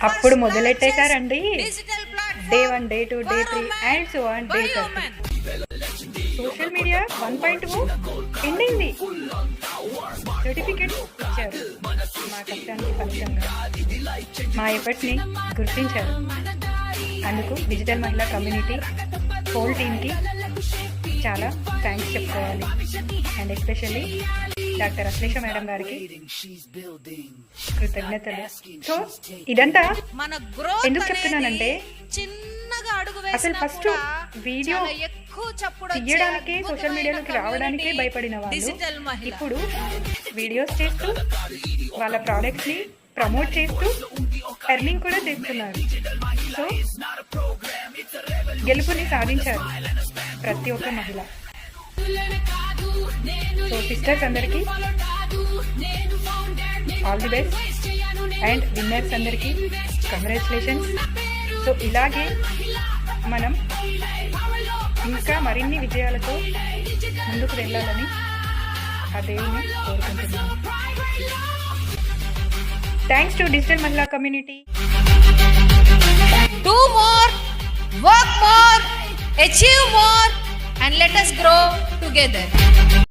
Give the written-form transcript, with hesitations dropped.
అప్పుడు మొదలెట్టేశారండి. Day 1, day 2, day 3 and so on day 30. Social media 1.0 ఎండింది. సర్టిఫికెట్స్ ఇచ్చారు. మా కష్టానికి ఫలితంగా మా ఎఫర్ట్స్ని గుర్తించారు. అందుకు డిజిటల్ మహిళా కమ్యూనిటీ హోల్ టీమ్కి చాలా థ్యాంక్స్ చెప్పుకోవాలి. And especially doctor Ashlesha madam గారికి కృతజ్ఞతలు. సో ఇదంతా ఎందుకు చెప్తున్నానంటే, అసలు ఫస్ట్ వీడియో తీయడానికే సోషల్ మీడియాలోకి రావడానికే భయపడిన వాళ్ళు ఇప్పుడు వీడియోస్ చేస్తూ వాళ్ళ ప్రోడక్ట్స్ని ప్రమోట్ చేస్తూ ఎర్నింగ్ కూడా చేస్తున్నారు. సో గెలుపుని సాధించారు ప్రతి ఒక్క మహిళ. సో సిస్టర్స్ అందరికీ all the best and winners అందరికీ కంగ్రాచులేషన్స్. సో ఇలాగే మనం ఇంకా మరిన్ని విజయాలతో ముందుకు వెళ్ళాలని ఆ దేవుని కోరుకుంటున్నాను. థ్యాంక్స్ టు డిజిటల్ మహిళా community. Do more, work more, achieve more, and let us grow together.